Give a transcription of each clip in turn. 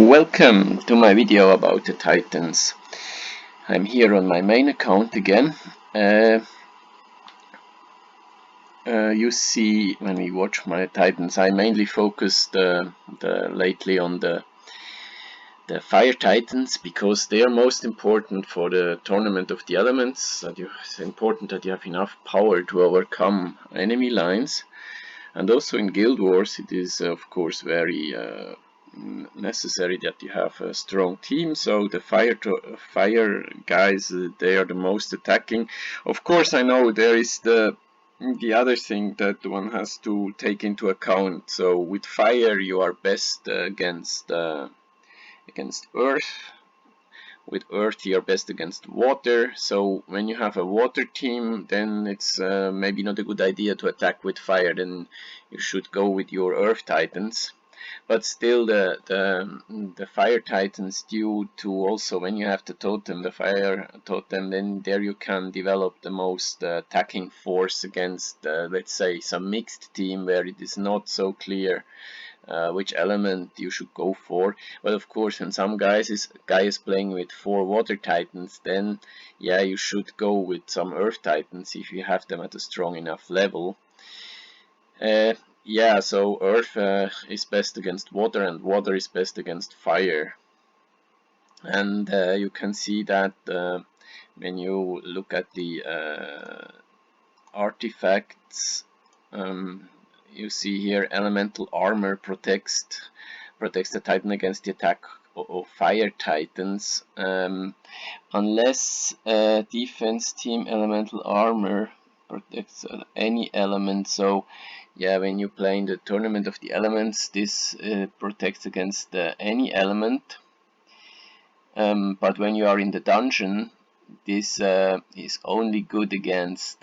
Welcome to my video about the Titans. I'm here on my main account again. You see, when we watch my Titans, I mainly focused lately on the Fire Titans because they are most important for the Tournament of the Elements. It's important that you have enough power to overcome enemy lines, and also in Guild Wars it is of course very necessary that you have a strong team. So the fire guys, they are the most attacking. Of course, I know there is the other thing that one has to take into account. So with fire you are best against earth. With earth you are best against water. So when you have a water team, then it's maybe not a good idea to attack with fire. Then you should go with your earth titans. But still, the fire titans, due to also when you have the totem, the fire totem, then there you can develop the most attacking force against, let's say, some mixed team where it is not so clear which element you should go for. But of course, when some guy is playing with 4 water titans, then yeah, you should go with some earth titans if you have them at a strong enough level. Yeah, so earth is best against water, and water is best against fire. And you can see that when you look at the artifacts, you see here elemental armor protects the titan against the attack of fire titans, unless defense team elemental armor protects any element. So yeah, when you play in the Tournament of the Elements, this protects against any element, but when you are in the dungeon, this is only good against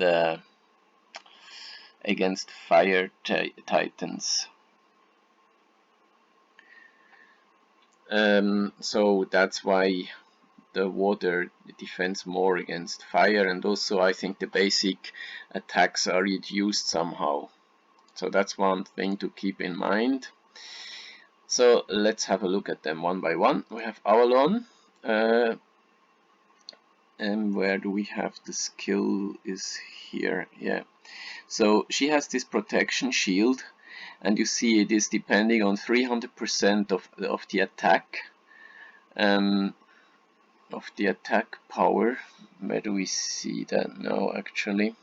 fire titans. So that's why the water defends more against fire, and also I think the basic attacks are reduced somehow. So that's one thing to keep in mind. So let's have a look at them one by one. We have Avalon, and where do we have the skill? Is here, yeah. So she has this protection shield, and you see it is depending on 300% of the attack, of the attack power. Where do we see that now? Actually,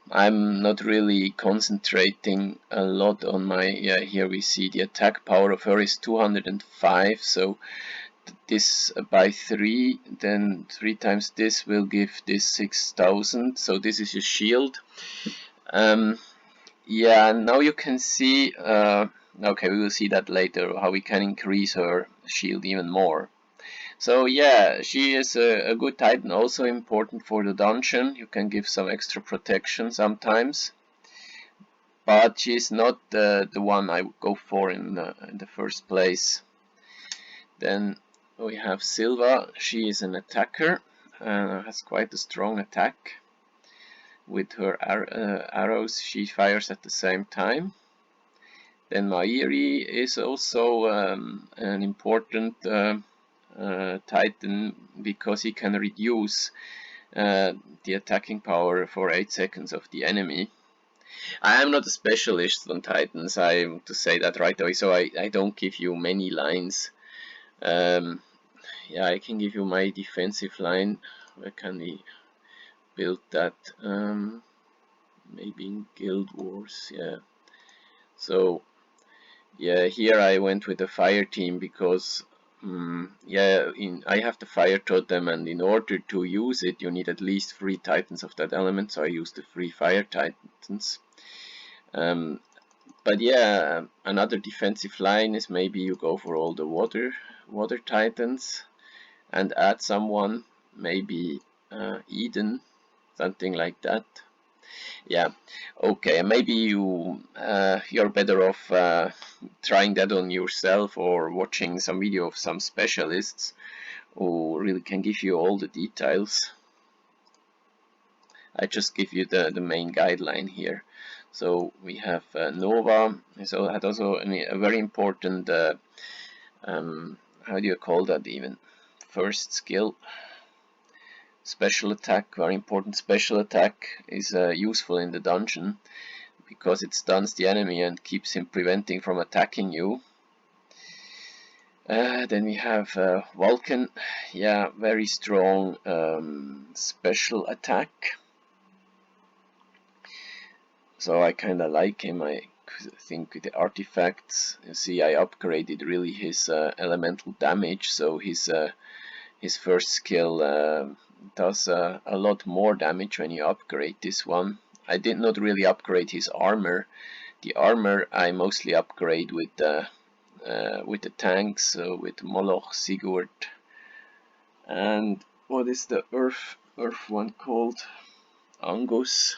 I'm not really concentrating a lot on my, yeah, here we see the attack power of her is 205, so this by 3, then 3 times this will give this 6000, so this is a shield. Yeah, now you can see, okay, we will see that later, how we can increase her shield even more. So yeah, she is a good titan, also important for the dungeon. You can give some extra protection sometimes, but she's not the one I would go for in the first place. Then we have Silva. She is an attacker, has quite a strong attack. With her arrows she fires at the same time. Then Mairi is also an important titan because he can reduce the attacking power for 8 seconds of the enemy. I am not a specialist on titans, I want to say that right away, so I don't give you many lines. Yeah, I can give you my defensive line. Where can we build that? Maybe in Guild Wars, yeah. So yeah, here I went with the fire team because yeah, I have the fire totem, and in order to use it you need at least 3 titans of that element, so I used the 3 fire titans. But yeah, another defensive line is maybe you go for all the water titans and add someone, maybe Eden, something like that. Yeah, okay, maybe you're better off trying that on yourself or watching some video of some specialists who really can give you all the details. I just give you the main guideline here. So we have Nova, so had also a very important how do you call that even? First skill. Special attack, very important. Special attack is useful in the dungeon because it stuns the enemy and keeps him preventing from attacking you. Then we have Vulcan, yeah, very strong special attack. So I kinda like him. I think with the artifacts, you see, I upgraded really his elemental damage. So his first skill does a lot more damage when you upgrade this one. I did not really upgrade his armor. The armor I mostly upgrade with the tanks, so with Moloch, Sigurd, and what is the earth one called? Angus.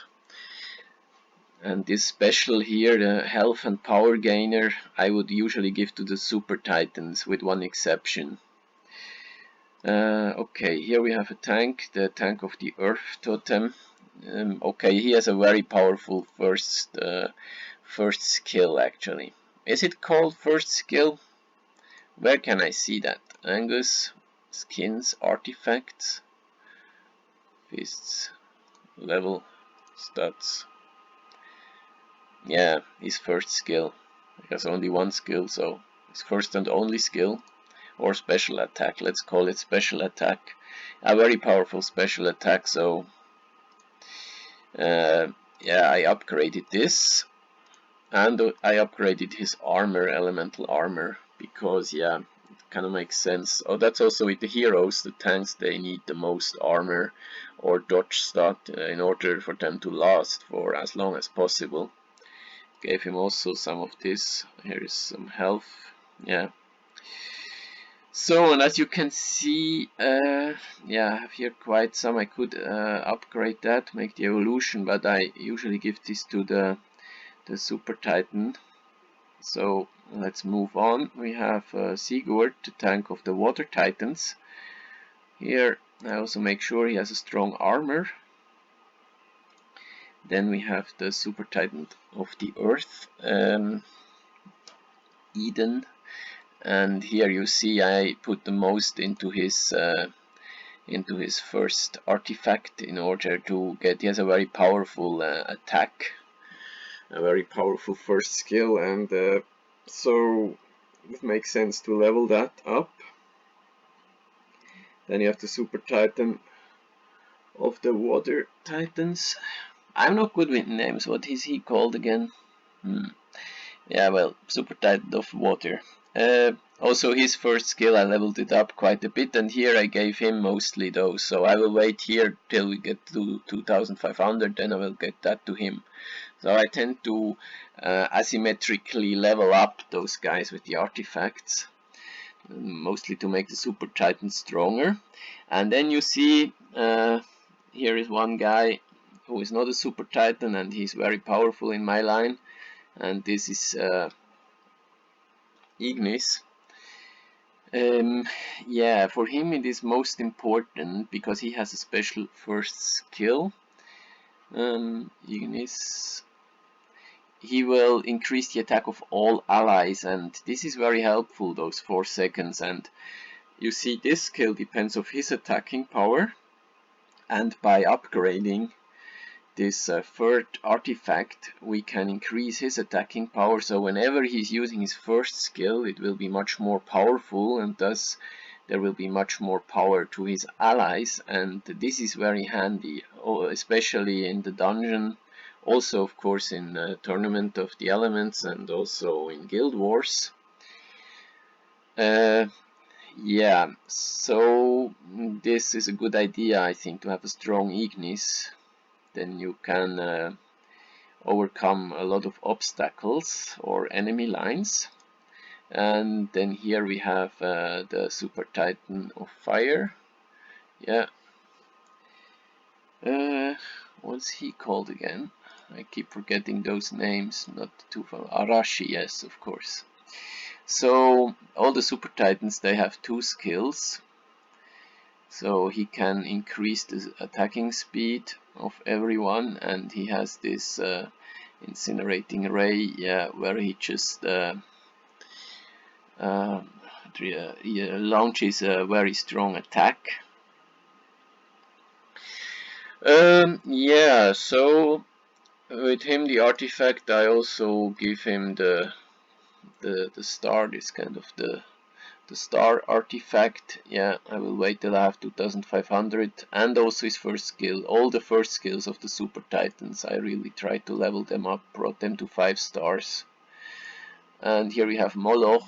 And this special here, the health and power gainer, I would usually give to the super titans, with one exception. Okay, here we have a tank, the tank of the earth totem. Okay, he has a very powerful first skill actually. Is it called first skill? Where can I see that? Angus, skins, artifacts, fists, level, stats. Yeah, his first skill. He has only one skill, so his first and only skill. Or special attack, let's call it special attack. A very powerful special attack, so yeah, I upgraded this. And I upgraded his armor, elemental armor, because yeah, it kind of makes sense. Oh, that's also with the heroes, the tanks, they need the most armor or dodge stat in order for them to last for as long as possible. Gave him also some of this. Here is some health. Yeah. So, and as you can see, yeah, I have here quite some. I could upgrade that, make the evolution, but I usually give this to the super titan. So let's move on. We have Sigurd, the tank of the water titans. Here I also make sure he has a strong armor. Then we have the super titan of the earth, Eden, and here you see I put the most into his first artifact in order to get. He has a very powerful attack, a very powerful first skill, and so it makes sense to level that up. Then you have the super titan of the water titans. I'm not good with names. What is he called again? Yeah, well, super titan of water. Also his first skill I leveled it up quite a bit, and here I gave him mostly those, so I will wait here till we get to 2500, then I will get that to him. So I tend to asymmetrically level up those guys with the artifacts, mostly to make the super titan stronger. And then you see here is one guy who is not a super titan, and he's very powerful in my line, and this is Ignis. Yeah, for him it is most important because he has a special first skill. Ignis, he will increase the attack of all allies, and this is very helpful, those 4 seconds. And you see this skill depends on his attacking power, and by upgrading this third artifact we can increase his attacking power, so whenever he's using his first skill it will be much more powerful, and thus there will be much more power to his allies, and this is very handy, especially in the dungeon, also of course in Tournament of the Elements, and also in Guild Wars. Yeah, so this is a good idea, I think, to have a strong Ignis. Then you can overcome a lot of obstacles or enemy lines. And then here we have the super titan of fire. Yeah. What's he called again? I keep forgetting those names, not too far. Arashi, yes, of course. So all the super titans, they have 2 skills. So he can increase the attacking speed of everyone, and he has this incinerating ray, yeah, where he just he launches a very strong attack. Yeah, so with him the artifact, I also give him the star, this kind of the star artifact. Yeah, I will wait till I have 2500, and also his first skill. All the first skills of the Super Titans, I really tried to level them up, brought them to 5 stars. And here we have Moloch,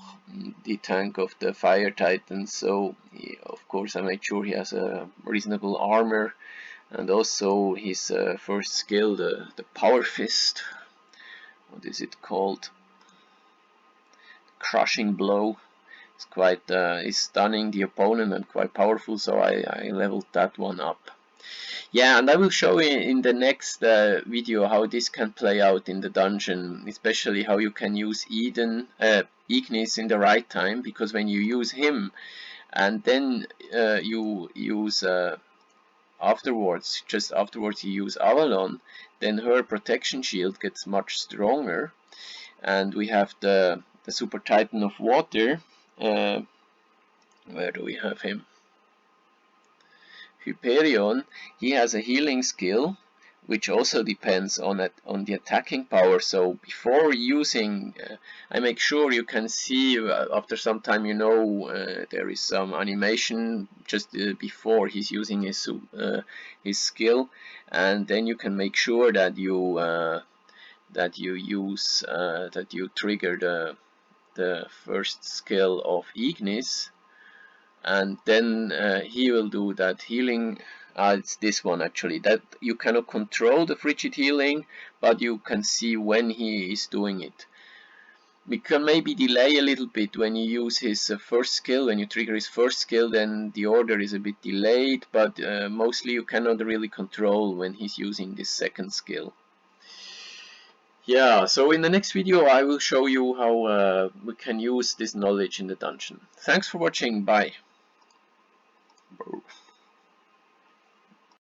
the tank of the Fire Titans, so of course I made sure he has a reasonable armor, and also his first skill, the Power Fist. What is it called? Crushing Blow. It's quite is stunning the opponent and quite powerful, so I leveled that one up. Yeah, and I will show in the next video how this can play out in the dungeon, especially how you can use Ignis in the right time, because when you use him and then you use just afterwards you use Avalon, then her protection shield gets much stronger, and we have the Super Titan of Water. Where do we have him? Hyperion. He has a healing skill, which also depends on the attacking power. So before using, I make sure you can see after some time, there is some animation just before he's using his skill, and then you can make sure that you trigger the first skill of Ignis, and then he will do that healing. It's this one actually, that you cannot control the frigid healing, but you can see when he is doing it. We can maybe delay a little bit when you use his first skill. When you trigger his first skill, then the order is a bit delayed, but mostly you cannot really control when he's using this second skill. Yeah, so in the next video I will show you how we can use this knowledge in the dungeon. Thanks for watching, bye.